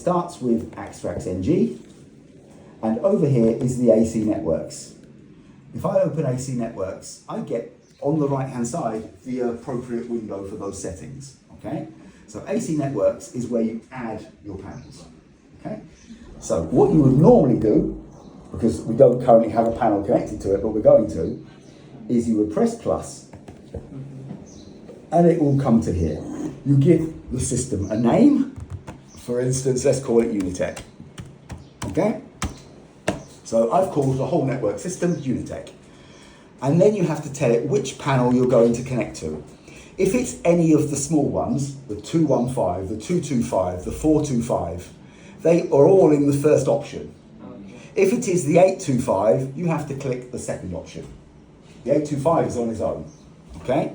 Starts with AxtraxNG, and over here is the AC networks. If I open AC networks, I get on the right hand side the appropriate window for those settings. Okay, so AC networks is where you add your panels. Okay, so what you would normally do, because we don't currently have a panel connected to it, but we're going to, is you would press plus, and it will come to here. You give the system a name. For instance, let's call it Unitech. Okay? So I've called the whole network system Unitech. And then you have to tell it which panel you're going to connect to. If it's any of the small ones, the 215, the 225, the 425, they are all in the first option. If it is the 825, you have to click the second option. The 825 is on its own. Okay?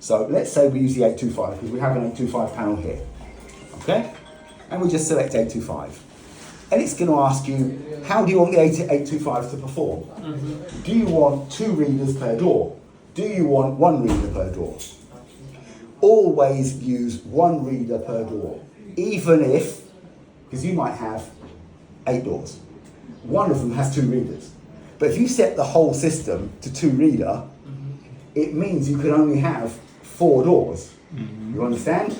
So let's say we use the 825 because we have an 825 panel here. Okay? And we just select 825. And it's going to ask you, how do you want the 825 to perform? Do you want 2 readers per door? Do you want 1 reader per door? Always use 1 reader per door, even if, because you might have 8 doors. One of them has 2 readers. But if you set the whole system to 2 reader, it means you can only have 4 doors. You understand?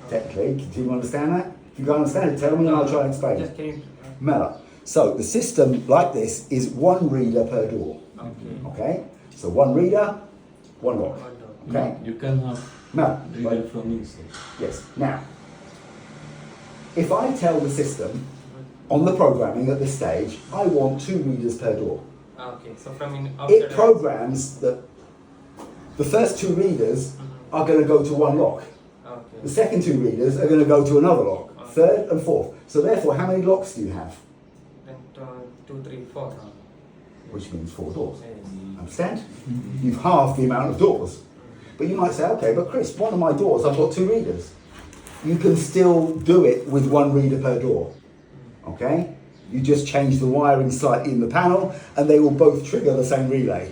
Technically, do you understand that? If you can't understand it, tell me and I'll try and explain it. Mela. So the system like this is 1 reader per door. Okay? So 1 reader, 1 lock. Okay? You can have reader from inside. Yes. Now, if I tell the system on the programming at this stage, I want 2 readers per door. Okay, so from it programs that the first 2 readers are going to go to 1 lock. Okay. The second 2 readers are going to go to another lock. Third and fourth. So therefore, how many locks do you have? Then 2, 3, 4. Which means 4 doors. Yes. Understand? You've halved the amount of doors. But you might say, okay, but Chris, one of my doors, I've got 2 readers. You can still do it with 1 reader per door. Okay? You just change the wiring slightly in the panel, and they will both trigger the same relay.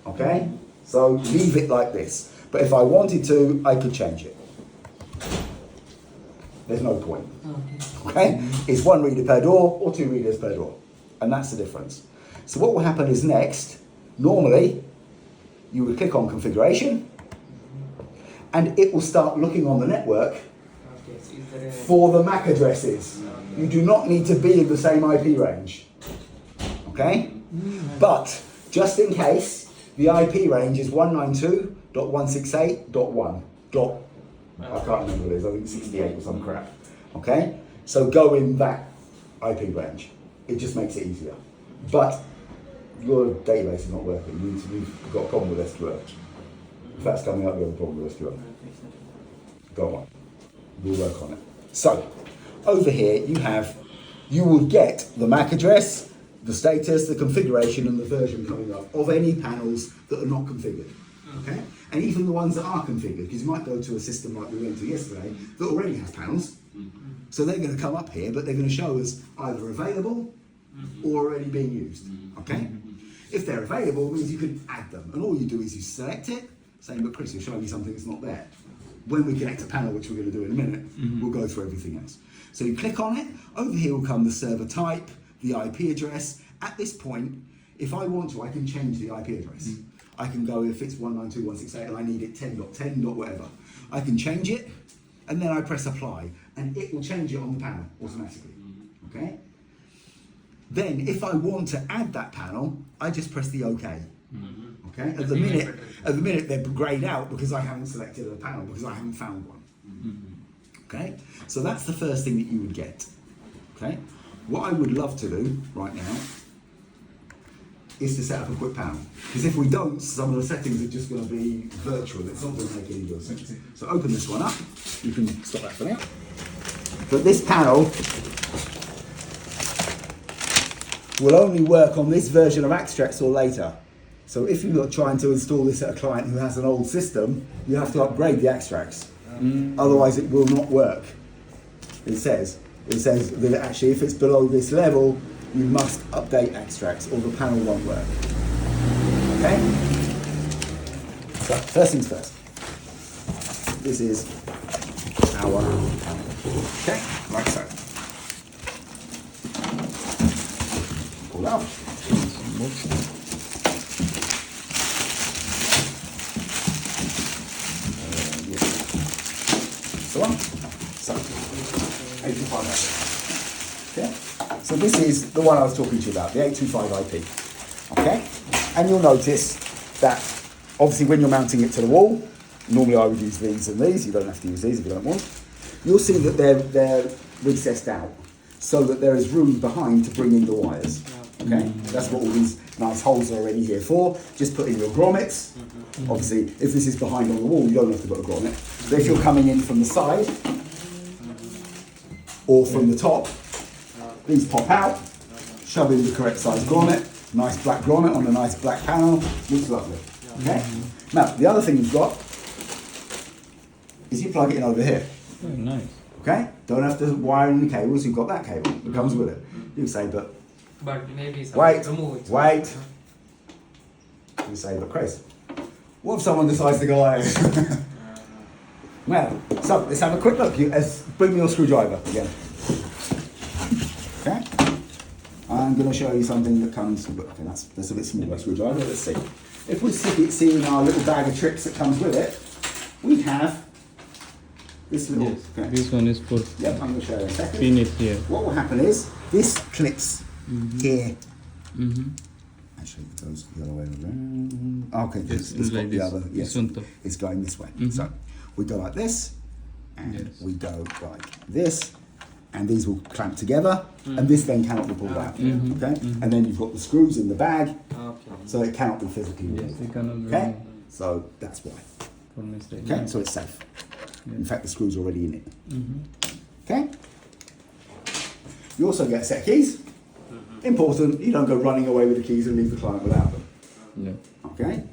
Okay? So leave it like this. But if I wanted to, I could change it. There's no point. Okay? It's 1 reader per door or 2 readers per door. And that's the difference. So what will happen is next, normally, you would click on configuration, and it will start looking on the network for the MAC addresses. You do not need to be in the same IP range. Okay? But, just in case, the IP range is 192.168.1. I can't remember what it is, I think 68 or some crap. Okay? So go in that IP range. It just makes it easier. But your database is not working. You've got a problem with SQL. If that's coming up, you have a problem with SQL. Go on. We'll work on it. So, over here you will get the MAC address, the status, the configuration, and the version coming up of any panels that are not configured. Okay? And even the ones that are configured, because you might go to a system like we went to yesterday that already has panels. So they're going to come up here, but they're going to show us either available or already being used. Okay? If they're available, it means you can add them. And all you do is you select it, saying, but Chris, you're showing me something that's not there. When we connect a panel, which we're going to do in a minute, we'll go through everything else. So you click on it, over here will come the server type, the IP address. At this point, if I want to, I can change the IP address. I can go, if it's 192.168 and I need it 10.10. whatever, I can change it, and then I press apply, and it will change it on the panel automatically. Okay? Then, if I want to add that panel, I just press the OK. Okay? At the minute they're grayed out because I haven't selected a panel, because I haven't found one. Okay? So that's the first thing that you would get. Okay? What I would love to do right now is to set up a quick panel. Because if we don't, some of the settings are just going to be virtual. It's not going to make any good sense. So open this one up. You can stop that for now. But this panel will only work on this version of Axtrax or later. So if you're trying to install this at a client who has an old system, you have to upgrade the Axtrax. Otherwise it will not work. It says that actually if it's below this level, you must update Axtrax or the panel won't work. Okay? So, first things first. This is our panel. Okay, like so. stuff. So on. So, 825 IP. Okay? So this is the one I was talking to you about, the 825 IP. Okay? And you'll notice that obviously when you're mounting it to the wall, normally I would use these and these, you don't have to use these if you don't want. You'll see that they're recessed out so that there is room behind to bring in the wires. Okay? That's what all these nice holes are already here for. Just put in your grommets. Obviously, if this is behind on the wall, you don't have to put a grommet. But if you're coming in from the side or from the top, these pop out, shove in the correct size grommet, nice black grommet on a nice black panel, looks lovely. Okay? Now, the other thing you've got is you plug it in over here. Very nice. Okay? Don't have to wire in the cables, you've got that cable that comes with it. You say, but maybe wait, remove it. wait. You say, but Chris, what if someone decides to go out? Well, so let's have a quick look. Bring me your screwdriver again. Okay? I'm going to show you something that comes. Okay, that's a bit smaller screwdriver. Let's see. If we see in our little bag of tricks that comes with it, we have this little. Yes, Okay. this one is for Yep, I'm going to show you in a second. pin it here. What will happen is this clips here. Actually, it goes the other way around. Okay, Yes, it's got like the this. other. Yes, It's on top. it's going this way. So we go like this, and Yes. we go like this, and these will clamp together, and this then cannot be pulled out. Okay, and then you've got the screws in the bag, so it cannot be physically Yes, removed. you cannot Okay, remove so that's why. for mistake. Okay, so it's safe. In fact, the screw's already in it. Okay. You also get set keys. Important, you don't go running away with the keys and leave the client without them. Yeah. Okay?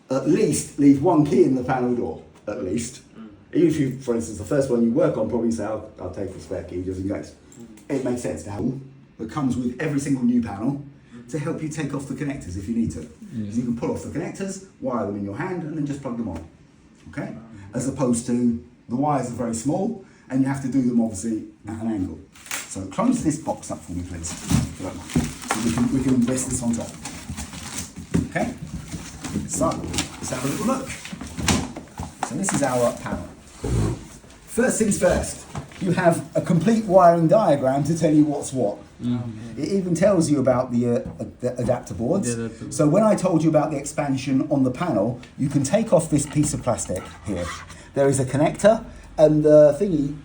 At least leave one key in the panel door, at least. Even if you, for instance, the first one you work on, probably say, I'll take the spare key just in case. It makes sense to have one that comes with every single new panel to help you take off the connectors if you need to. So you can pull off the connectors, wire them in your hand, and then just plug them on. Okay? As opposed to the wires are very small, and you have to do them obviously at an angle. So close this box up for me, please. If you don't mind. So we can rest this on top. Okay? So let's have a little look. So this is our panel. First things first, you have a complete wiring diagram to tell you what's what. It even tells you about the adapter boards. The adapter. So when I told you about the expansion on the panel, you can take off this piece of plastic here. There is a connector, and the thingy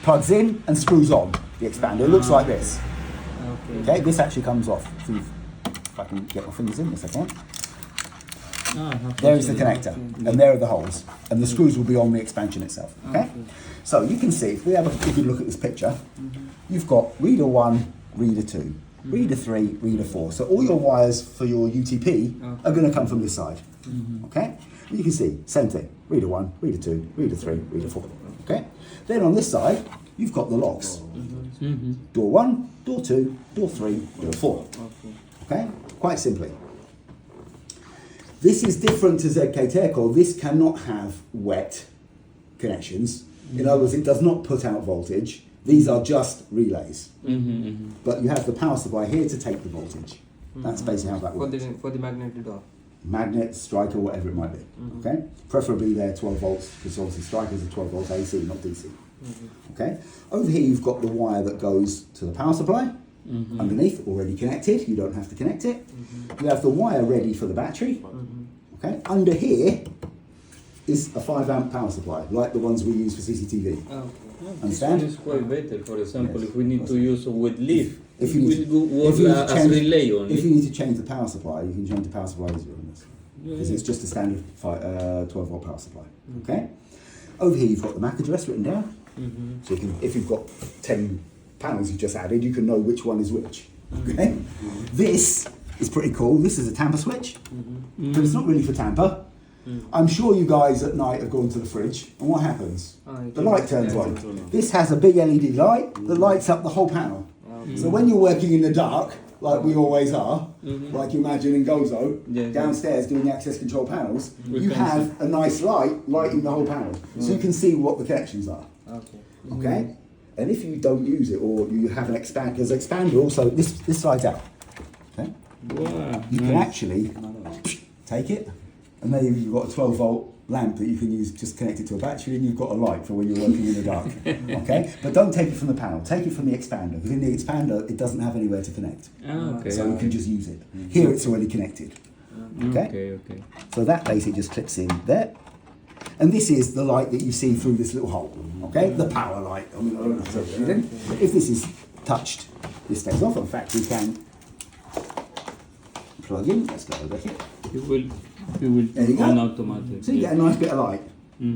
plugs in and screws on the expander. It looks like this. Okay, this actually comes off. If I can get my fingers in this, I can. There is the connector, and there are the holes, and the screws will be on the expansion itself. Okay, so you can see if we have a good look at this picture, you've got reader 1, reader 2, reader 3, reader 4. So all your wires for your UTP are going to come from this side. Okay, you can see same thing: reader 1, reader 2, reader 3, reader 4. Okay, then on this side you've got the locks: door 1, door 2, door 3, door 4. Okay, quite simply. This is different to ZK Tercor. This cannot have wet connections. In other words, it does not put out voltage. These are just relays. But you have the power supply here to take the voltage. That's basically how that works. For the magnetic door. Magnet, striker, whatever it might be. Okay? Preferably they're 12 volts, because obviously strikers are 12 volts AC, not DC. Okay? Over here you've got the wire that goes to the power supply. Underneath, already connected, you don't have to connect it. You have the wire ready for the battery. Okay, under here is a 5 amp power supply, like the ones we use for CCTV. This one is quite better. For example, if we need to use with leaf, If you need it will work as relay only. If you need to change the power supply, you can change the power supply easier on this. Because it's just a standard 12 volt power supply. Okay, over here you've got the MAC address written down. So you can, if you've got 10 panels you've just added, you can know which one is which. Okay, this is pretty cool. This is a tamper switch, but it's not really for tamper. I'm sure you guys at night have gone to the fridge, and what happens? The light turns on. This has a big LED light that lights up the whole panel. So when you're working in the dark, like we always are, like you imagine in Gozo, downstairs doing the access control panels, you have a nice light lighting the whole panel, so you can see what the connections are. Okay? And if you don't use it, or you have an expander, because expander also, this slides out. Okay. Wow. You can actually take it, and then you've got a 12-volt lamp that you can use, just connect it to a battery, and you've got a light for when you're working in the dark. Okay, but don't take it from the panel. Take it from the expander, because in the expander it doesn't have anywhere to connect. Okay. So you can just use it. Here it's already connected. Okay. Okay. So that basically just clips in there. And this is the light that you see through this little hole, okay? The power light. I mean, I don't know if it's anything. If this is touched, this stays off. In fact, we can plug in. Let's go over here. It will There you go. on automatic. So you get a nice bit of light.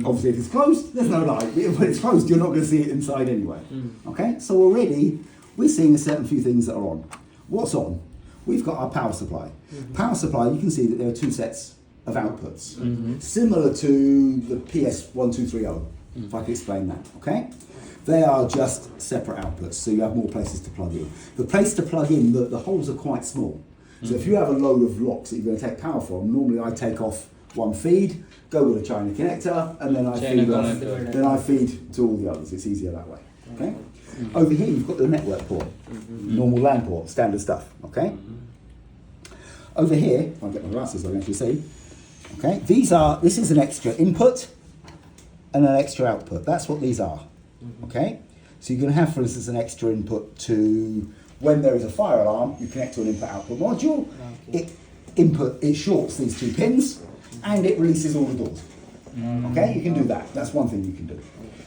Obviously, if it's closed, there's no light. When it's closed, you're not going to see it inside anyway. Okay? So already, we're seeing a certain few things that are on. What's on? We've got our power supply. Power supply, you can see that there are two sets of outputs, similar to the PS1230, if I could explain that, okay? They are just separate outputs, so you have more places to plug in. The place to plug in, the holes are quite small. So if you have a load of locks that you're going to take power from, normally I take off one feed, go with a China connector, and then I feed to all the others. It's easier that way, okay? Over here you've got the network port, normal LAN port, standard stuff, okay? Over here, if I get my glasses so I can actually see, okay, this is an extra input and an extra output. That's what these are, okay? So you can have, for instance, an extra input to, when there is a fire alarm, you connect to an input-output module, it shorts these two pins, and it releases all the doors. Okay, you can do that. That's one thing you can do.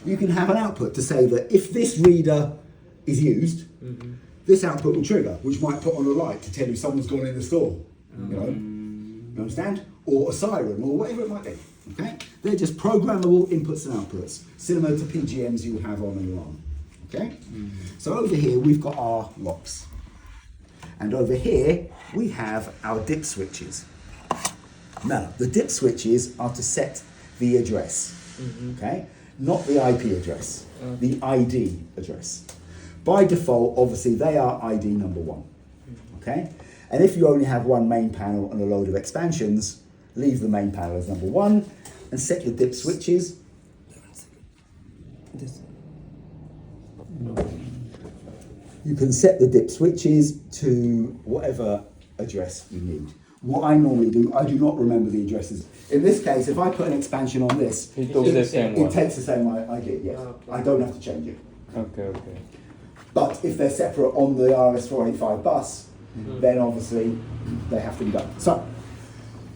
You can have an output to say that if this reader is used, this output will trigger, which might put on a light to tell you someone's gone in the store. You know, you understand? Or a siren, or whatever it might be. Okay, they're just programmable inputs and outputs, similar to PGMs you have on an alarm. Okay, so over here we've got our locks, and over here we have our dip switches. Now, the dip switches are to set the address, okay? Not the IP address, the ID address. By default, obviously, they are ID number 1, okay? And if you only have one main panel and a load of expansions, leave the main panel as number 1 and set your dip switches. You can set the dip switches to whatever address you need. What I normally do, I do not remember the addresses. In this case, if I put an expansion on this, It takes the same one. It takes the same ID, yes. Okay. I don't have to change it. Okay. But if they're separate on the RS485 bus, then obviously they have to be done. So,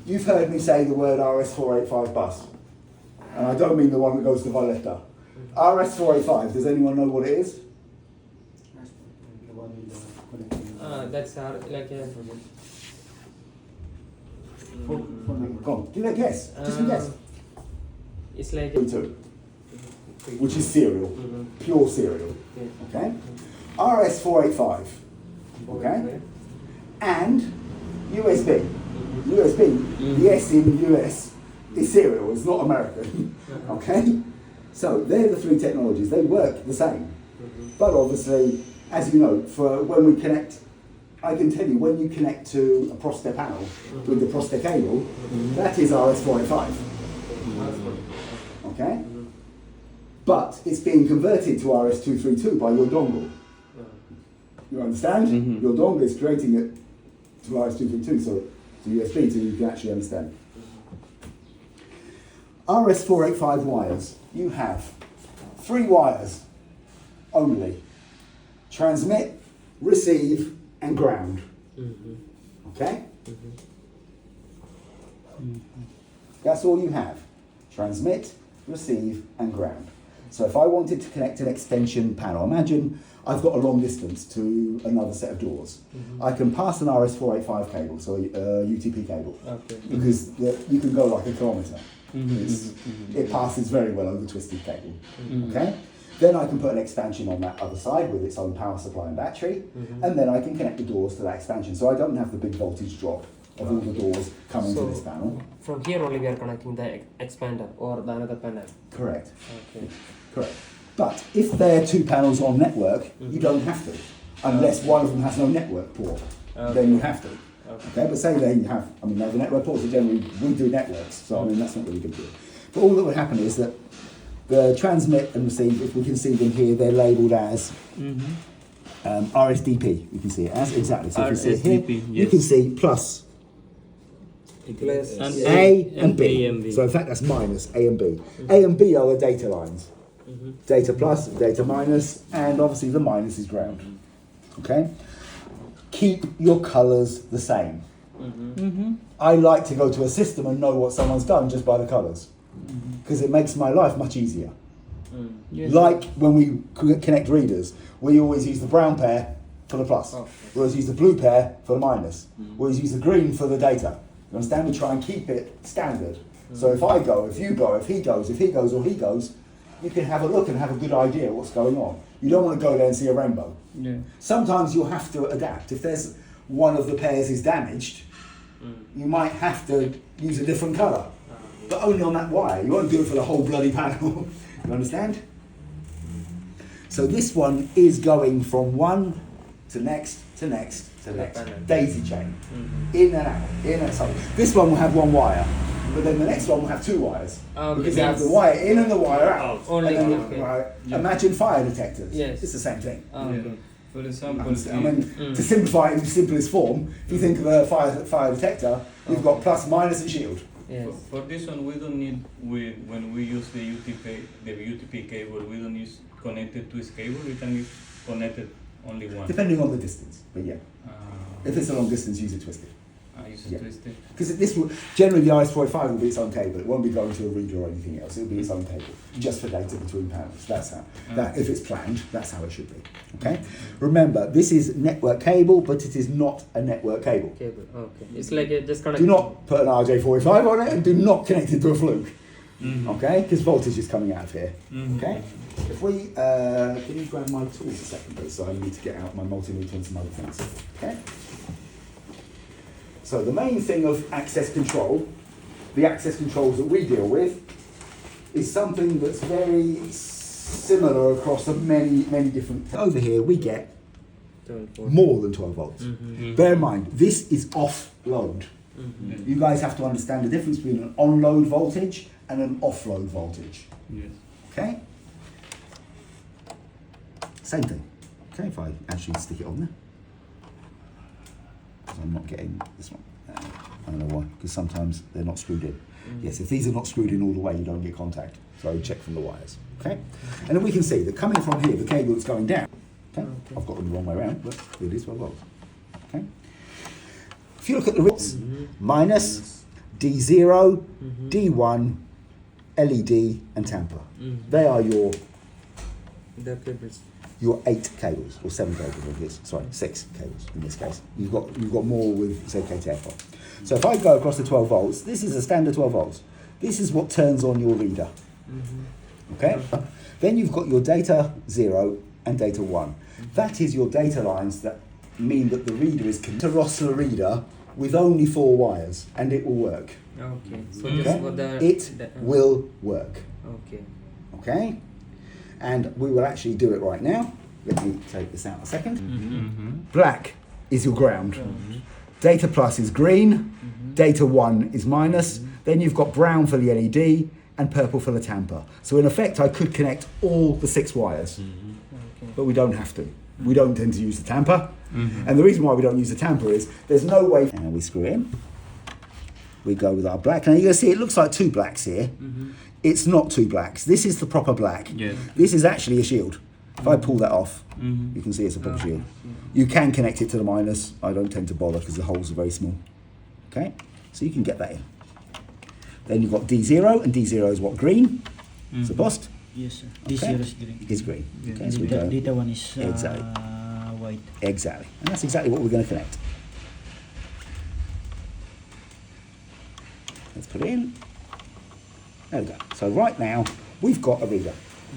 you've heard me say the word RS485 bus. And I don't mean the one that goes to Valletta. RS485, does anyone know what it is? That's like a. Go on, give it a guess. Just a guess. It's like. 2, which is serial, pure serial. Okay? RS485. Okay? And USB. USB, the S in US is serial, it's not American. Okay? So they're the 3 technologies. They work the same. But obviously, as you know, for when we connect, I can tell you when you connect to a Proste panel with the Proste cable, that is RS485. Okay? But it's being converted to RS232 by your dongle. You understand? Your dongle is creating it to RS232, so to USB, so you can actually understand. RS485 wires, you have 3 wires only. Transmit, receive, and ground. Okay? That's all you have. Transmit, receive, and ground. So if I wanted to connect an extension panel, imagine I've got a long distance to another set of doors. I can pass an RS485 cable, so a UTP cable, because you can go like a kilometre. It passes very well over twisted cable. Okay? Then I can put an expansion on that other side with its own power supply and battery, and then I can connect the doors to that expansion. So I don't have the big voltage drop of all the doors coming to this panel. From here only we are connecting the expander or the another panel. Correct. Okay. Correct. But if they're 2 panels on network, you don't have to, unless one of them has no network port. Then you have to. Okay, but say they have, I mean, the network ports are generally, we do networks, so I mean, that's not really good. But all that would happen is that the transmit and receive, if we can see them here, they're labelled as RSDP, you can see it as, exactly. So if you see it here, RSDP, you can yes. see plus Plus And A and B. A and B. So in fact that's minus A and B. A and B are the data lines. Data plus, data minus, and obviously the minus is ground. Okay? Keep your colours the same. I like to go to a system and know what someone's done just by the colours. Because it makes my life much easier. Yes. Like when we connect readers, we always use the brown pair for the plus. We always use the blue pair for the minus. We always use the green for the data. You understand? We try and keep it standard. So if I go, if you go, if he goes or he goes, you can have a look and have a good idea what's going on. You don't want to go there and see a rainbow. Yeah. Sometimes you'll have to adapt. If there's one of the pairs is damaged, you might have to use a different colour. But only on that wire. You won't do it for the whole bloody panel. You understand? So this one is going from one to next to next to next. Daisy chain. In and out, in and out. So this one will have one wire, but then the next one will have two wires. Because they have the wire in and the wire out. Only And then one, okay. right, imagine fire detectors. Yes. It's the same thing. Yeah. For example, I mean, to simplify it in simplest form, if you think of a fire detector, you've got plus, minus, and shield. Yes. for this one, we don't need, when we use the UTP cable, we don't use connected to this cable, we can use connected only one. Depending on the distance, but yeah. If it's a long distance, use it twisted. Use Yeah. it twisted. Because this will, generally the RS-45 will be its own cable. It won't be going to a reader or anything else. It'll be its own cable, just for data between panels. That's how. That if it's planned, that's how it should be. Okay. Remember, this is network cable, but it is not a network cable. Cable. Okay. It's like a just connect. Do not put an RJ45 on it, and do not connect it to a fluke. Okay, because voltage is coming out of here. Okay. If we, can you grab my tools a second, please? So I need to get out my multimeter and some other things. Okay. So the main thing of access control, the access controls that we deal with, is something that's very similar across many different. Over here we get more than 12 volts. Bear in mind, this is off load. You guys have to understand the difference between an on-load voltage and an off-load voltage. Yes. Okay? Same thing. Okay, if I actually stick it on there. Because I'm not getting this one. I don't know why, because sometimes they're not screwed in. Yes, if these are not screwed in all the way, you don't get contact. So check from the wires. Okay? And then we can see that coming from here, the cable that's going down. Okay? I've got them the wrong way around, but it is 12 volts. Okay? If you look at the reads, minus, D0, D1, LED, and tamper. They are your The cables. 8 cables, or 7 cables of this, sorry, 6 cables in this case. You've got more with ZKTF. So if I go across the 12 volts, this is a standard 12 volts. This is what turns on your reader. Okay? Then you've got your data 0 and data 1. That is your data lines that mean that the reader is a Rosslare reader with only 4 wires, and it will work. Okay. So Okay? just for the. It will work. Okay. Okay? And we will actually do it right now. Let me take this out a second. Black is your ground. Data plus is green. Data 1 is minus. Then you've got brown for the LED and purple for the tamper. So in effect, I could connect all the 6 wires, but we don't have to. We don't tend to use the tamper. And the reason why we don't use the tamper is there's no way. And we screw in. We go with our black. Now you're going to see it looks like 2 blacks here. It's not 2 blacks. This is the proper black. Yes. This is actually a shield. If I pull that off, you can see it's a proper shield. You can connect it to the minus. I don't tend to bother because the holes are very small. Okay, so you can get that in. Then you've got D0, and D0 is what, green? Supposed? Yes, sir. Okay. This year is green. Is green. Okay, so we go. Data one is Exactly. white. Exactly. And that's exactly what we're going to connect. Let's put it in. There we go. So right now, we've got a reader.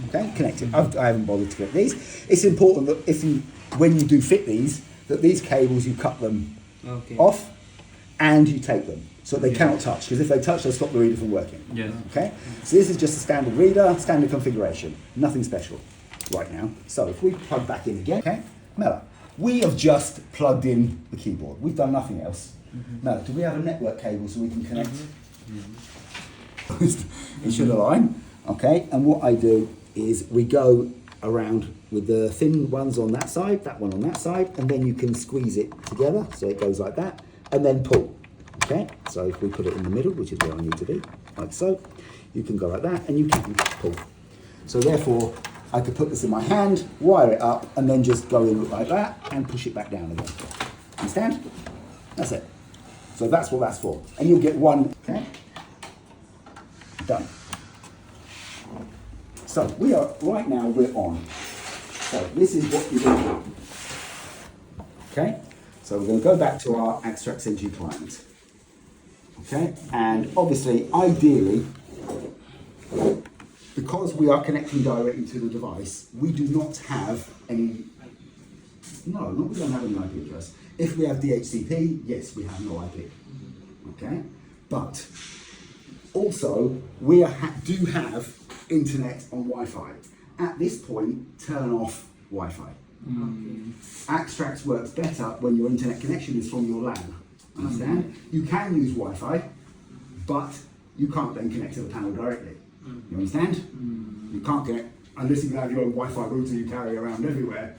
Okay, connected. I haven't bothered to get these. It's important that when you do fit these, that these cables, you cut them off and you take them so they cannot touch. Because if they touch, they'll stop the reader from working. Yes. Okay, so this is just a standard reader, standard configuration. Nothing special right now. So if we plug back in again, okay, Mela, we have just plugged in the keyboard. We've done nothing else. Mela, do we have a network cable so we can connect? It should align. Okay, and what I do is we go around with the thin ones on that side, that one on that side, and then you can squeeze it together so it goes like that, and then pull. Okay, so if we put it in the middle, which is where I need to be, like so, you can go like that and you can pull. So therefore, I could put this in my hand, wire it up, and then just go in like that and push it back down again. Understand? That's it. So that's what that's for. And you'll get one, okay? Done. So right now we're on. So this is what you're going to do. Okay? So we're going to go back to our AxtraxNG client. Okay? And obviously, ideally, because we are connecting directly to the device, we do not have any, we don't have any IP address. If we have DHCP, yes, we have no IP. Okay? But also, we do have internet on Wi-Fi. At this point, turn off Wi-Fi. Axtrax works better when your internet connection is from your LAN. Understand? You can use Wi-Fi, but you can't then connect to the panel directly. You understand? You can't connect unless you have your own Wi-Fi router you carry around everywhere.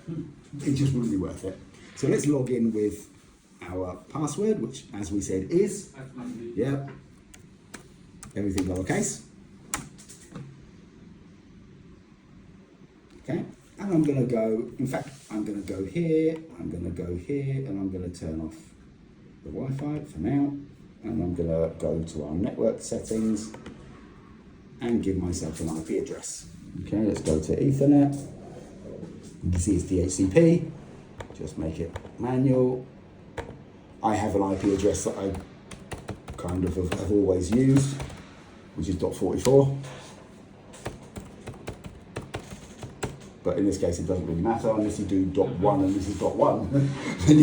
It just wouldn't be worth it. So let's log in with our password, which, as we said, is everything lowercase. Okay, and I'm going to go. In fact, I'm going to go here. I'm going to go here, and I'm going to turn off the Wi-Fi for now, and I'm going to go to our network settings and give myself an IP address. Okay, let's go to Ethernet. You can see it's DHCP. Just make it manual. I have an IP address that I kind of have always used, which is .44. But in this case, it doesn't really matter unless you do .1 and this is .1. Then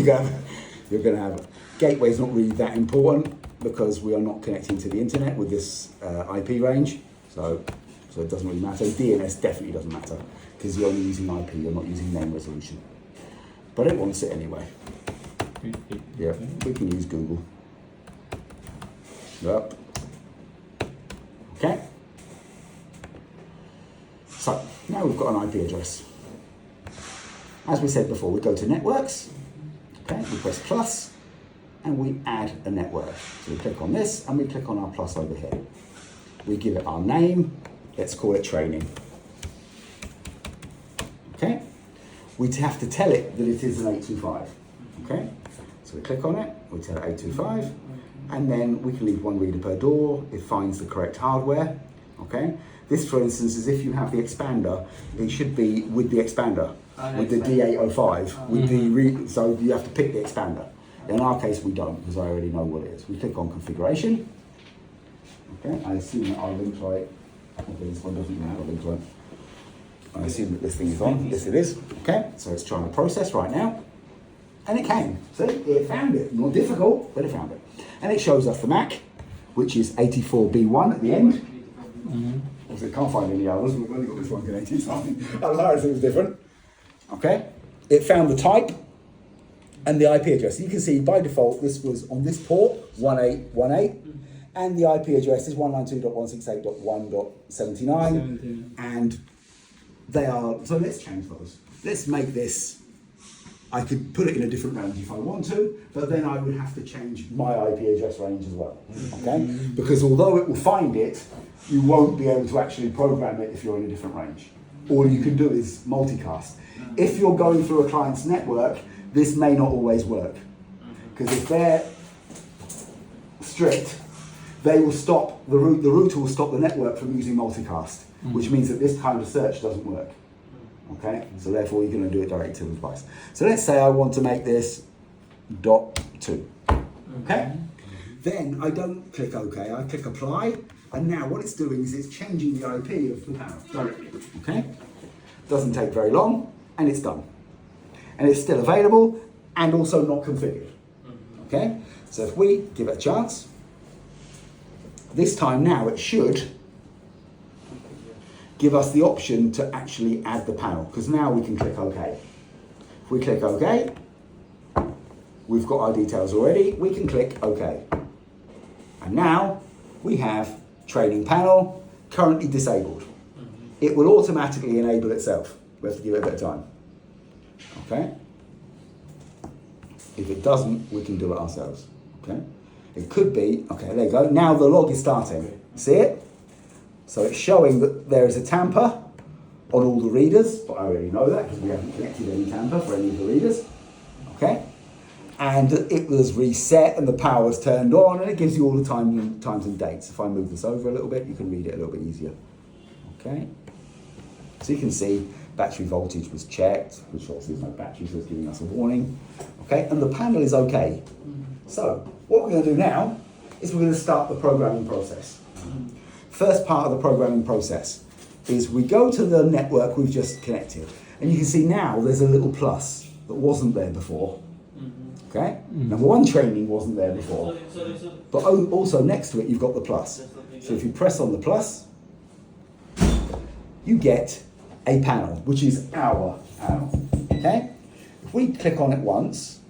you're going to have gateway is not really that important because we are not connecting to the internet with this IP range. So it doesn't really matter. DNS definitely doesn't matter because you're only using IP, you're not using name resolution. But it wants it anyway. Yeah, we can use Google. Yep. Okay. So now we've got an IP address. As we said before, we go to networks. Okay, we press plus, and we add a network. So we click on this, and we click on our plus over here. We give it our name. Let's call it training. Okay. We have to tell it that it is an 825. Okay. So we click on it. We tell it 825, and then we can leave one reader per door. It finds the correct hardware. Okay. This, for instance, is if you have the expander, it should be with the expander, with the D805, with the so you have to pick the expander. In our case, we don't, because I already know what it is. We click on configuration. Okay, I assume that our link light, okay, this one doesn't have a link light. I assume that this thing is on. Yes, it is. Okay, so it's trying to process right now. And it came. See, it found it. More difficult, but it found it. And it shows us the MAC, which is 84B1 at the end. Obviously, I can't find any others. We've only got this one connected, so otherwise it was different. Okay, it found the type and the IP address. You can see by default this was on this port 1818, and the IP address is 192.168.1.79, and they are. So let's change those. Let's make this. I could put it in a different range if I want to, but then I would have to change my IP address range as well. Okay, because although it will find it, you won't be able to actually program it if you're in a different range. All you can do is multicast. If you're going through a client's network, this may not always work. Because if they're strict, they will stop, the router will stop the network from using multicast, which means that this kind of search doesn't work. Okay, so therefore you're going to do it directly to the device. So let's say I want to make this .2. Okay, then I don't click OK, I click apply. And now what it's doing is it's changing the IP of the panel directly, okay? Doesn't take very long, and it's done. And it's still available, and also not configured, okay? So if we give it a chance, this time now it should give us the option to actually add the panel, because now we can click OK. If we click OK, we've got our details already, we can click OK. And now we have training panel, currently disabled. It will automatically enable itself. We have to give it a bit of time. Okay? If it doesn't, we can do it ourselves. Okay? It could be, okay, there you go. Now the log is starting. See it? So it's showing that there is a tamper on all the readers, but I already know that because we haven't connected any tamper for any of the readers. Okay? And it was reset and the power's turned on and it gives you all the times and dates. If I move this over a little bit, you can read it a little bit easier. Okay? So you can see battery voltage was checked, which obviously there's no battery, so it's giving us a warning. Okay? And the panel is okay. So what we're going to do now is we're going to start the programming process. First part of the programming process is we go to the network we've just connected, and you can see now there's a little plus that wasn't there before. Okay? Number one, training wasn't there before. But also next to it, you've got the plus. So if you press on the plus, you get a panel, which is our panel. Okay? If we click on it once,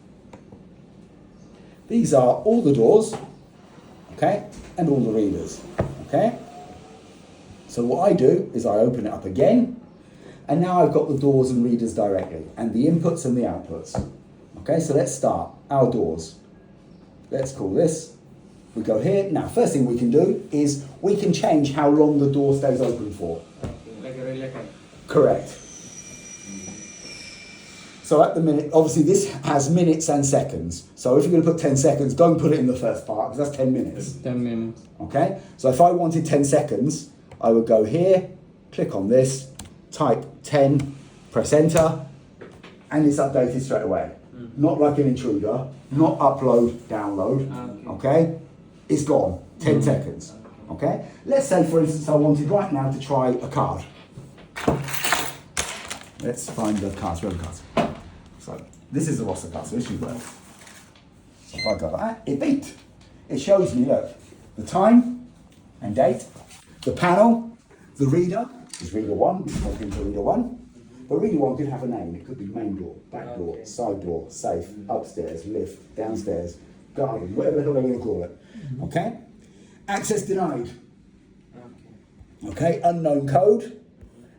these are all the doors, okay, and all the readers. Okay? So what I do is I open it up again, and now I've got the doors and readers directly, and the inputs and the outputs. Okay, so let's start our doors. Let's call this. We go here. Now, first thing we can do is we can change how long the door stays open for. Like a relay time. Correct. So at the minute, obviously this has minutes and seconds. So if you're going to put 10 seconds, don't put it in the first part because that's 10 minutes. 10 minutes. Okay, so if I wanted 10 seconds, I would go here, click on this, type 10, press enter, and it's updated straight away. Not like an intruder, not upload, download, okay? It's gone, 10 seconds, okay? Let's say, for instance, I wanted right now to try a card. Let's find the cards, where are the cards? So, this is the Rosslare card, so this should work. If I go like that, it beat. It shows me, look, the time and date, the panel, the reader, is reader 1, we log into reader 1. But reader 1 could have a name. It could be main door, back door, side door, safe, upstairs, lift, downstairs, garden, whatever the hell they're going to call it. Okay? Access denied. Okay, unknown code.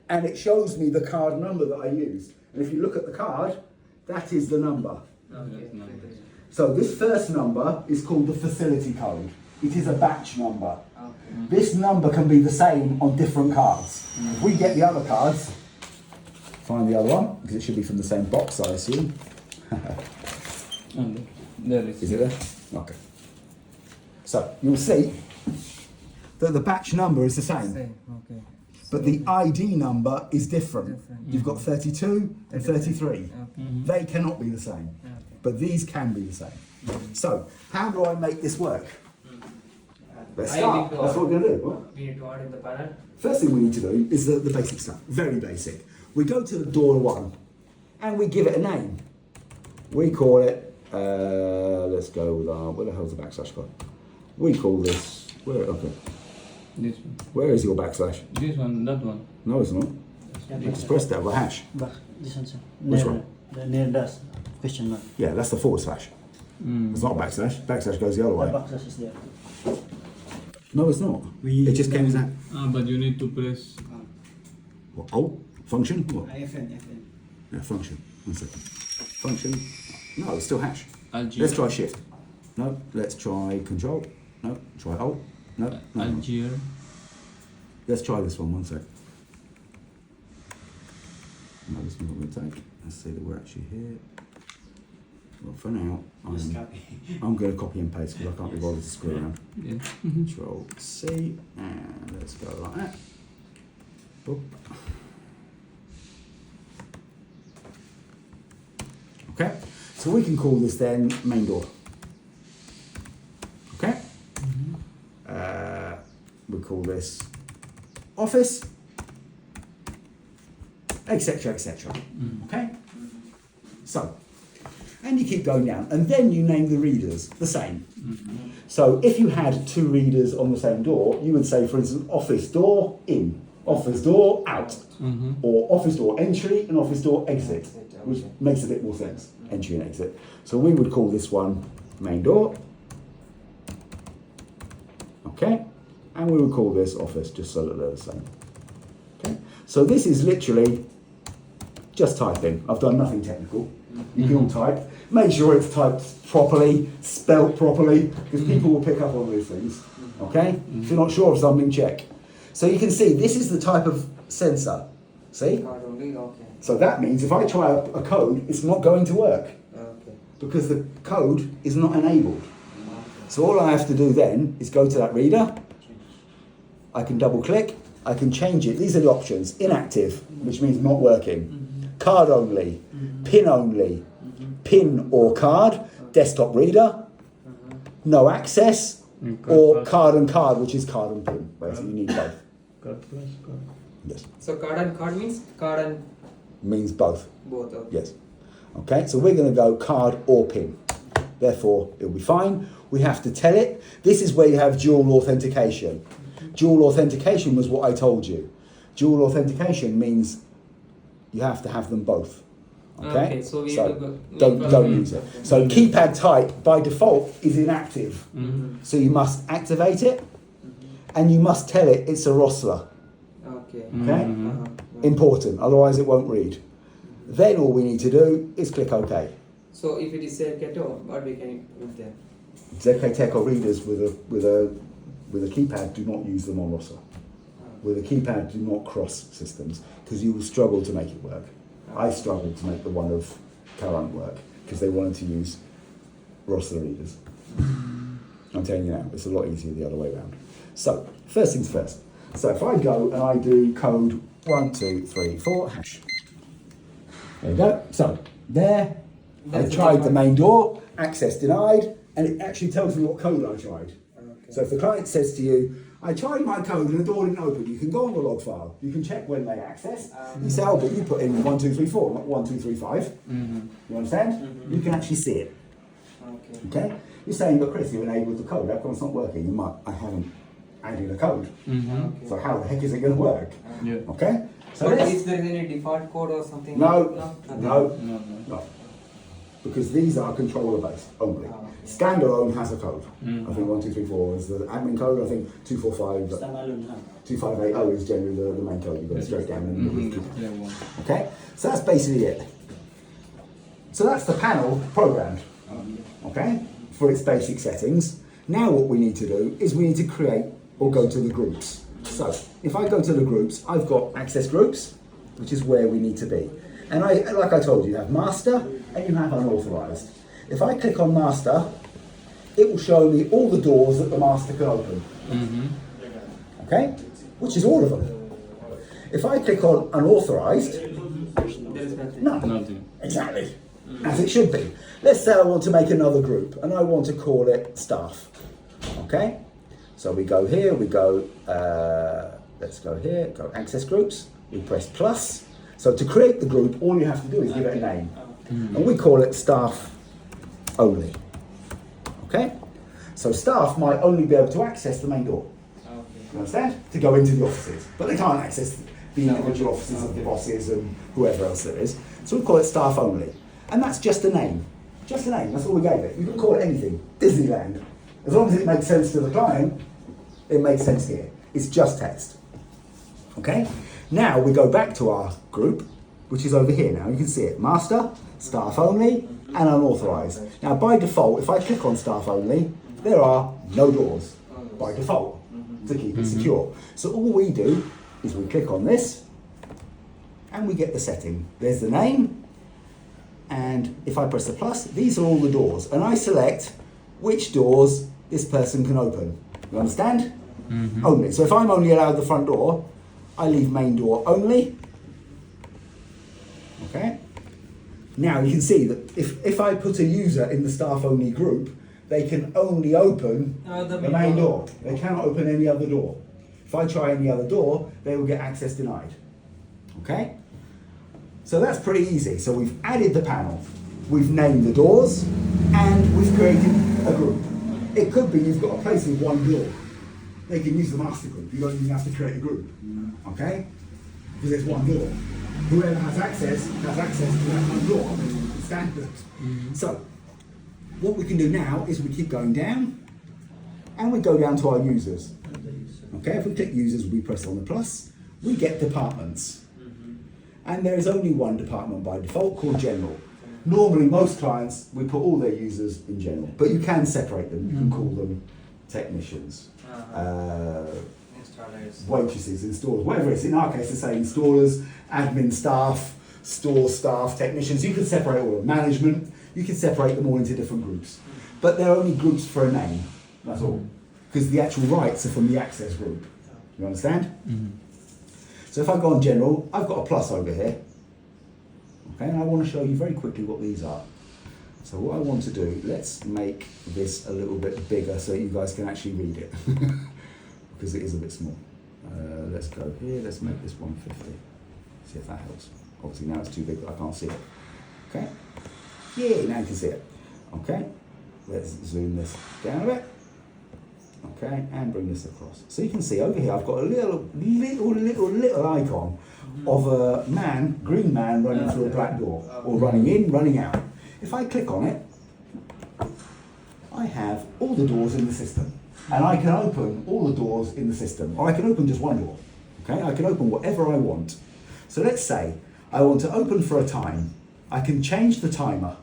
And it shows me the card number that I used. And if you look at the card, that is the number. So this first number is called the facility code. It is a batch number. This number can be the same on different cards. If we get the other cards, find the other one, because it should be from the same box, I assume. There it is. Is it there? Okay. So you'll see that the batch number is the same, Okay. but the ID number is different. You've got 32 and 33. They cannot be the same, but these can be the same. So how do I make this work? Let's start. That's what we're going to do. What? We need to add in the panel. First thing we need to do is the basic stuff, very basic. We go to the door 1 and we give it a name. We call it, let's go with our, where the hell's the backslash gone? We call this, okay. This one. Where is your backslash? This one, that one. No, it's not. I just pressed that with a hash. But this one, sir. Which one? The near dash question mark. Yeah, that's the forward slash. It's not a backslash. Backslash goes the other The way. backslash is there. No, it's not. It just came as that. But you need to press. What, alt? Function? What? FN. Yeah, function. 1 second. Function. No, it's still hash. Algier. Let's try shift. No, let's try control. No, try alt. No. Algier. Let's try this one, 1 sec. No, this one's not going to take. Let's see that we're actually here. Well, for now, I'm going to copy and paste because I can't be bothered to screw around. Yeah. Control C, and let's go like that. Boop. Okay, so we can call this then main door. Okay? We call this office, etc., etc. Okay? So, and you keep going down, and then you name the readers the same. So if you had 2 readers on the same door, you would say, for instance, office door in, office door out, or office door entry and office door exit, which makes a bit more sense, entry and exit. So we would call this one main door, okay, and we would call this office, just so that they're the same. Okay, so this is literally just typing. I've done nothing technical. You can all type. Make sure it's typed properly, spelt properly, because people will pick up on these things. Okay? If you're not sure of something, check. So you can see this is the type of sensor. See? Card only, okay. So that means if I try a code, it's not going to work Okay. because the code is not enabled. So all I have to do then is go to that reader. I can double click. I can change it. These are the options. Inactive, which means not working. Card only. Pin only. Pin or card. Desktop reader. No access. Or card and card, which is card and pin. Basically, you need both. Card plus card. Yes. So card and card means card and Means both. both. Okay. Yes. Okay, so we're going to go card or pin. Therefore, it'll be fine. We have to tell it. This is where you have dual authentication. Dual authentication was what I told you. Dual authentication means you have to have them both. Okay, so we don't use it. So keypad type by default is inactive. So you must activate it, and you must tell it it's a Rosslare. Okay. Okay, important. Otherwise, it won't read. Then all we need to do is click OK. So if it is a keto, what we can put there? ZK Tech or readers with a keypad do not use them on Rosslare. With a keypad, do not cross systems because you will struggle to make it work. I struggled to make the one of Current work because they wanted to use Rosslare readers. I'm telling you now, it's a lot easier the other way around. So, first things first. So if I go and I do code 1, 2, 3, 4 hash. There you go. So there, I tried the main door, access denied, and it actually tells me what code I tried. Okay. So if the client says to you, I tried my code and the door didn't open, you can go on the log file, you can check when they access. You say, oh, but you put in 1, 2, 3, 4, not 1, 2, 3, 5. You understand? You can actually see it. Okay? You're saying, but Chris, you enabled the code, how come it's not working? You might, I haven't added a code. So how the heck is it going to work? Yeah. Okay? So But this- is there any default code or something? No, Nothing? no. Because these are controller based only. Standalone has a code. I think 1, 2, 3, 4 is the admin code. I think 245, but Standalone, 2580 is generally the main code. You go straight down and Yeah, one. okay. So that's basically it. So that's the panel programmed. Okay, for its basic settings. Now what we need to do is we need to create or go to the groups. So if I go to the groups, I've got access groups, which is where we need to be. And like I told you, you have master and you have unauthorized. If I click on master, it will show me all the doors that the master can open. Okay, which is all of them. If I click on unauthorized, There is nothing. none. Nothing. Exactly, as it should be. Let's say I want to make another group and I want to call it staff. Okay, so we go here, we go, let's go here, go access groups, we press plus. So to create the group, all you have to do is give it a name. And we call it staff only. Okay, so staff might only be able to access the main door. You understand? To go into the offices, but they can't access the individual offices of the bosses and whoever else there is. So we call it staff only. And that's just a name. Just a name, that's all we gave it. You can call it anything. Disneyland. As long as it makes sense to the client, it makes sense here. It's just text. Okay? Now we go back to our group, which is over here now. You can see it. Master, staff only, and unauthorized. Now by default, if I click on staff only, there are no doors by default to keep it secure. So all we do is we click on this and we get the setting. There's the name, and if I press the plus, these are all the doors, and I select which doors this person can open. You understand? Only. So if I'm only allowed the front door, I leave main door only. Okay. Now you can see that if I put a user in the staff only group, they can only open the main door. They cannot open any other door. If I try any other door, they will get access denied. Okay? So that's pretty easy. So we've added the panel, we've named the doors, and we've created a group. It could be you've got a place with one door. They can use the master group. You don't even have to create a group. Okay? Because there's one door. Whoever has access to that one door. It's standard. So, what we can do now is we keep going down, and we go down to our users. Okay, if we click users, we press on the plus, we get departments. And there is only one department by default called General. Normally, most clients, we put all their users in General, but you can separate them. You can call them technicians, Installers. waitresses, installers, whatever it is. In our case, it's say installers, admin staff, store staff, technicians. You can separate all of management. You can separate them all into different groups. But they're only groups for a name, that's all. Because the actual rights are from the access group. You understand? So if I go on General, I've got a plus over here. Okay, and I want to show you very quickly what these are. So what I want to do, let's make this a little bit bigger so you guys can actually read it. Because it is a bit small. Let's go here, let's make this 150. See if that helps. Obviously now it's too big that I can't see it. Okay? Yeah, now you can see it. Okay? Let's zoom this down a bit. Okay, and bring this across. So you can see over here I've got a little icon of a man, green man running through a black door, or running in, running out. If I click on it, I have all the doors in the system. And I can open all the doors in the system, or I can open just one door. Okay, I can open whatever I want. So let's say I want to open for a time. I can change the timer.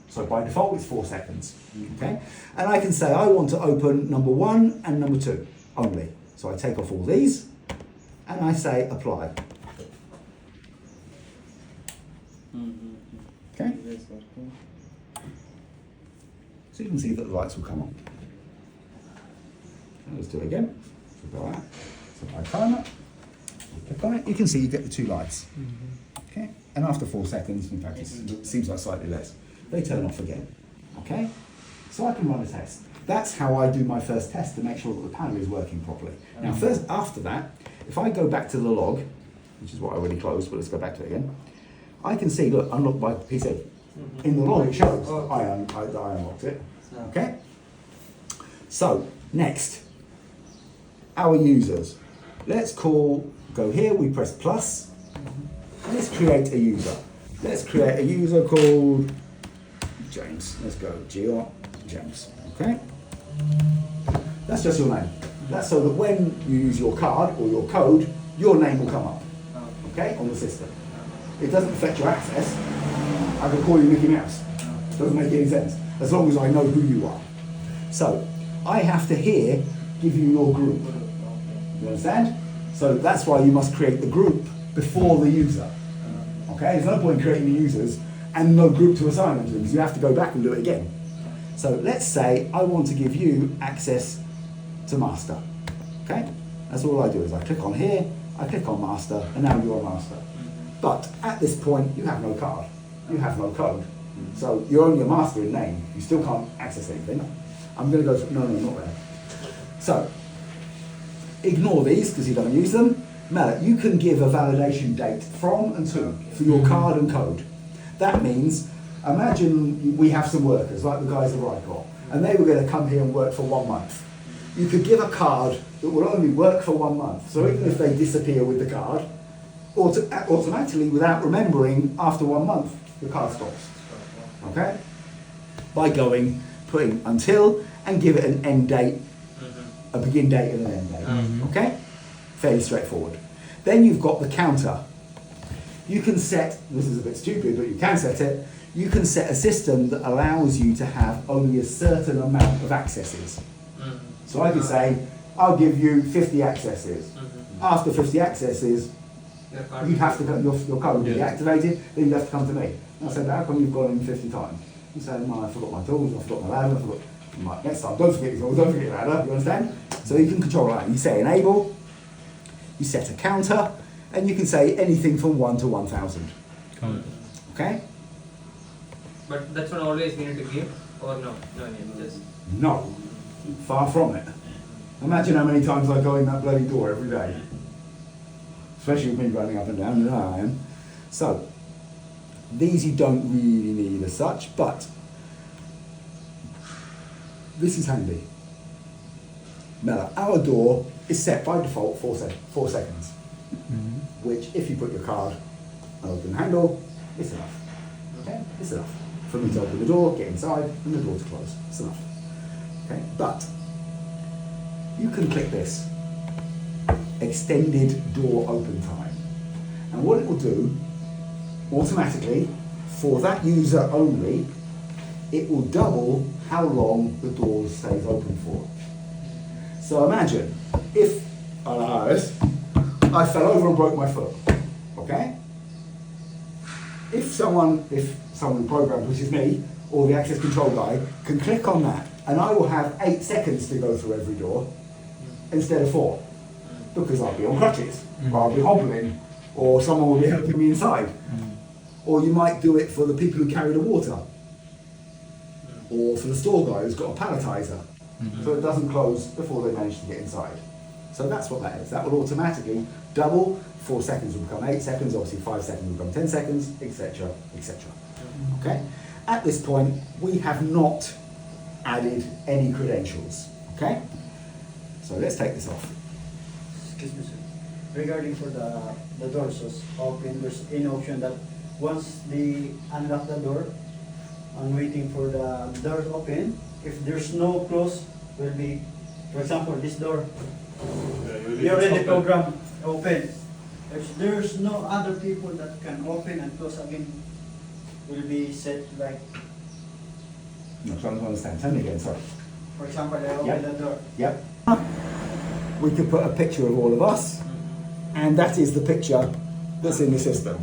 So by default it's 4 seconds. Okay, and I can say I want to open number 1 and number 2 only. So I take off all these and I say apply. Okay, so you can see that the lights will come on. Let's do it again. So go out. So by timer, click on it. You can see you get the 2 lights. Okay, and after 4 seconds, in fact, it seems like slightly less, they turn off again. Okay, so I can run a test. That's how I do my first test to make sure that the panel is working properly. Now, first after that, if I go back to the log, which is what I already closed, but let's go back to it again. I can see, look, unlocked by PC. In the log, it shows I unlocked it. Okay. So next, our users. Let's go here, we press plus. Let's create a user. Let's create a user called James. Let's go, James. Okay? That's just your name. That's so that when you use your card or your code, your name will come up. Okay? On the system. It doesn't affect your access. I can call you Mickey Mouse. Doesn't make any sense. As long as I know who you are. So, I have to here give you your group. You understand? So that's why you must create the group before the user. Okay? There's no point creating the users and no group to assign them to, because you have to go back and do it again. So let's say I want to give you access to master. Okay? That's all I do is I click on here, I click on master, and now you're a master. But at this point, you have no card, you have no code. So you're only a master in name. You still can't access anything. I'm going to go, no, not there. So, ignore these because you don't use them. Mallet, you can give a validation date from and to for your card and code. That means, imagine we have some workers, like the guys at Rycor, and they were going to come here and work for 1 month. You could give a card that will only work for 1 month. So even if they disappear with the card, automatically, without remembering, after 1 month, the card stops. Okay? By putting until, and give it an end date, a begin date and an end date. Okay? Fairly straightforward. Then you've got the counter. You can set, this is a bit stupid, but you can set it, you can set a system that allows you to have only a certain amount of accesses. So I could say, I'll give you 50 accesses. After 50 accesses, you'd have to your code would be deactivated, then you'd have to come to me. And I said, how come you've gone in 50 times? You say, well, I forgot my tools, I forgot my ladder, I forgot. Next time, don't forget your tools, don't forget your ladder, you understand? So you can control that. You say enable, you set a counter, and you can say anything from 1 to 1,000. Okay? But that's not always needed to give, or no? Just... No, far from it. Imagine how many times I go in that bloody door every day. Especially with me running up and down, and I am. So, these you don't really need as such, but this is handy. Now, our door is set by default 4 seconds, which if you put your card and open the handle, it's enough. Okay, it's enough for me to open the door, get inside, and the door to close. It's enough. Okay, but you can click this, extended door open time, and what it will do automatically, for that user only, it will double how long the door stays open for. So imagine if I fell over and broke my foot, okay? If someone programmed, which is me, or the access control guy, can click on that, and I will have 8 seconds to go through every door instead of 4, because I'll be on crutches, or I'll be hobbling, or someone will be helping me inside. Or you might do it for the people who carry the water, or for the store guy who's got a palletizer, so it doesn't close before they manage to get inside. So that's what that is. That will automatically double. 4 seconds will become 8 seconds, obviously 5 seconds will become 10 seconds, etc., etc. Okay? At this point, we have not added any credentials. Okay? So let's take this off. Excuse me, sir. Regarding for the doors was open, there's an option that once they unlock the door, I'm waiting for the door to open. If there's no close, will be, for example, this door. We already programmed open. If there's no other people that can open and close again, will be set like, No, I'm trying to understand. Tell me again, sorry. for example, I open Yep. the door. Yep. We could put a picture of all of us, and that is the picture that's in the system.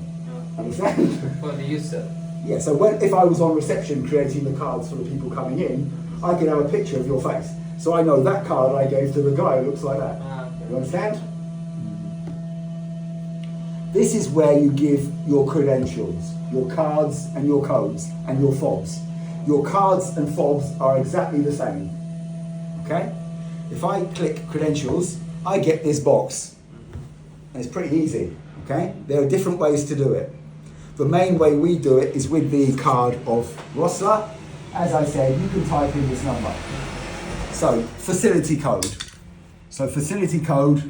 Understand? For the user. Yeah, so if I was on reception creating the cards for the people coming in, I could have a picture of your face. So I know that card I gave to the guy looks like that. Okay. You understand? This is where you give your credentials, your cards and your codes and your fobs. Your cards and fobs are exactly the same. Okay? If I click credentials, I get this box. And it's pretty easy. Okay? There are different ways to do it. The main way we do it is with the card of Rosslare. As I said, you can type in this number. So, facility code. So facility code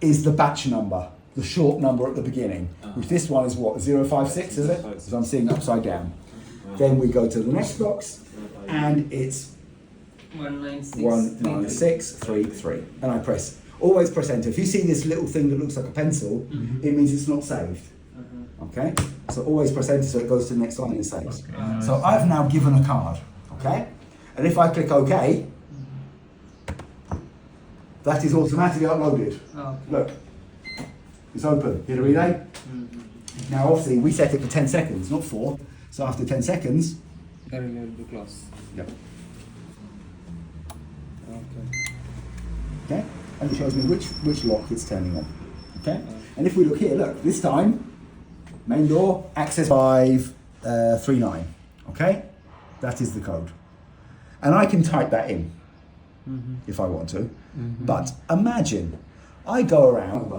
is the batch number, the short number at the beginning, which this one is what, 056, is it? Because I'm seeing upside down. Then we go to the next box, and it's 19633. And I always press enter. If you see this little thing that looks like a pencil, it means it's not saved. Okay? So always press enter so it goes to the next line and saves. So I've now given a card, okay? And if I click OK, that is automatically uploaded. Okay. Look, it's open. Hear the relay? Now obviously we set it for 10 seconds, not 4. So after 10 seconds, The relay will be closed. yep. Okay. Okay? And it shows me which lock it's turning on. Okay? And if we look here, look, this time, main door, access 539. Okay? That is the code. And I can type that in if I want to. But imagine I go around,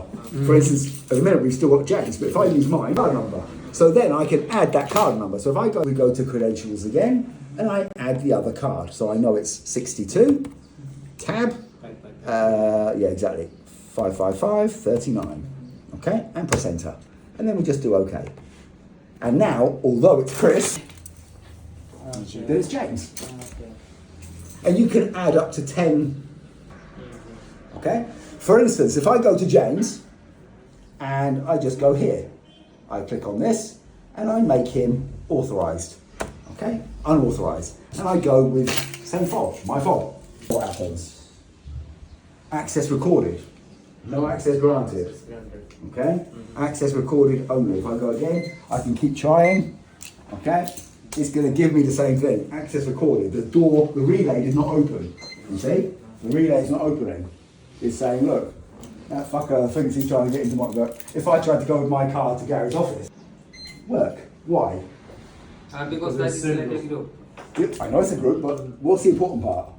for instance, at the minute we've still got James, but if I use my card number, so then I can add that card number. So if we go to credentials again, and I add the other card. So I know it's 62, tab, yeah, exactly, 55539. Okay, and press enter. And then we just do OK. And now, although it's Chris, then it's James. And you can add up to 10. Okay? For instance, if I go to James and I just go here, I click on this and I make him authorized. Okay? Unauthorized. And I go with same fob, my fob. What happens? Access recorded. No access granted. Okay? Access recorded only. If I go again, I can keep trying. Okay? It's going to give me the same thing. Access recorded. The door, the relay did not open. You see? The relay is not opening. It's saying, look, that fucker thinks he's trying to get into my work. If I tried to go with my car to Gary's office, work. Why? Because that is like a group. I know it's a group, but what's the important part?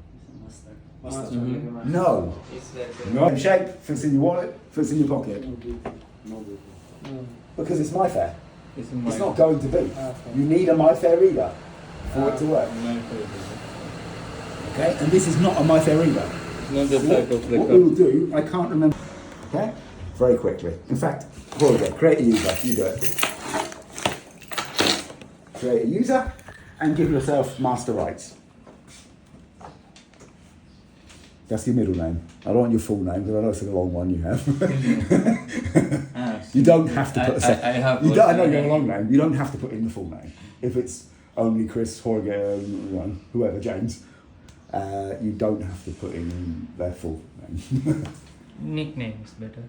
No. It's like No shape, fits in your wallet, fits in your pocket. Because it's my fare. It's not going to be. You need a MyFair reader for it to work. Okay, and this is not a MyFair reader. Not the type of the What we will do, I can't remember. Okay, very quickly. In fact, before we go, create a user. You do it. Create a user and give yourself master rights. That's your middle name. I don't want your full name because I know it's a long one you have. You don't have to put a second. I have. You don't, I know also- you're a long name. You don't have to put in the full name. If it's only Chris, Jorge, whoever, James, you don't have to put in their full name. Nickname is better.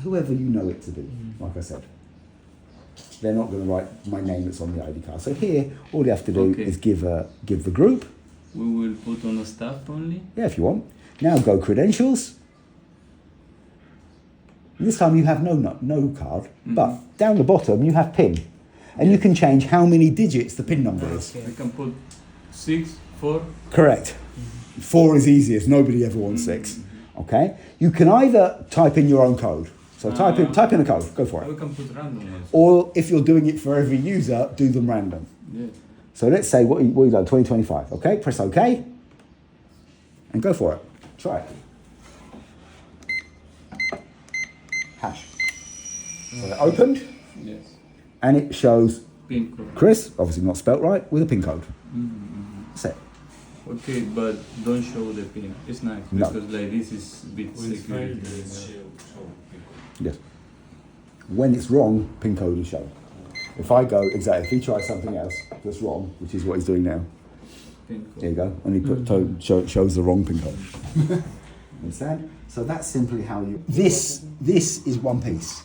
Whoever you know it to be, like I said. They're not going to write my name that's on the ID card. So here, all you have to do Okay. is give the group. We will put on the staff only. Yeah, if you want. Now go credentials. This time you have no card, but down the bottom you have PIN. And you can change how many digits the PIN number is. We can put 6, 4. Correct. 4 is easiest. Nobody ever wants 6. Okay? You can either type in your own code. So type in a code. Go for We it. can put random ones. Or if you're doing it for every user, do them random. Yeah. So let's say what you done, 2025. Okay? Press OK. And go for it. Try it. Hash. So it opened, Yes. and it shows Pin code. Chris, obviously not spelt right, with a PIN code. That's it. Okay, but don't show the pin. It's nice No. because like this is a bit security. Yes. When it's wrong, PIN code is shown. If I go, exactly, if he tries something else that's wrong, which is what he's doing now, Pin there you code. go, and he shows the wrong PIN code. Understand? So that's simply how you... This is one piece.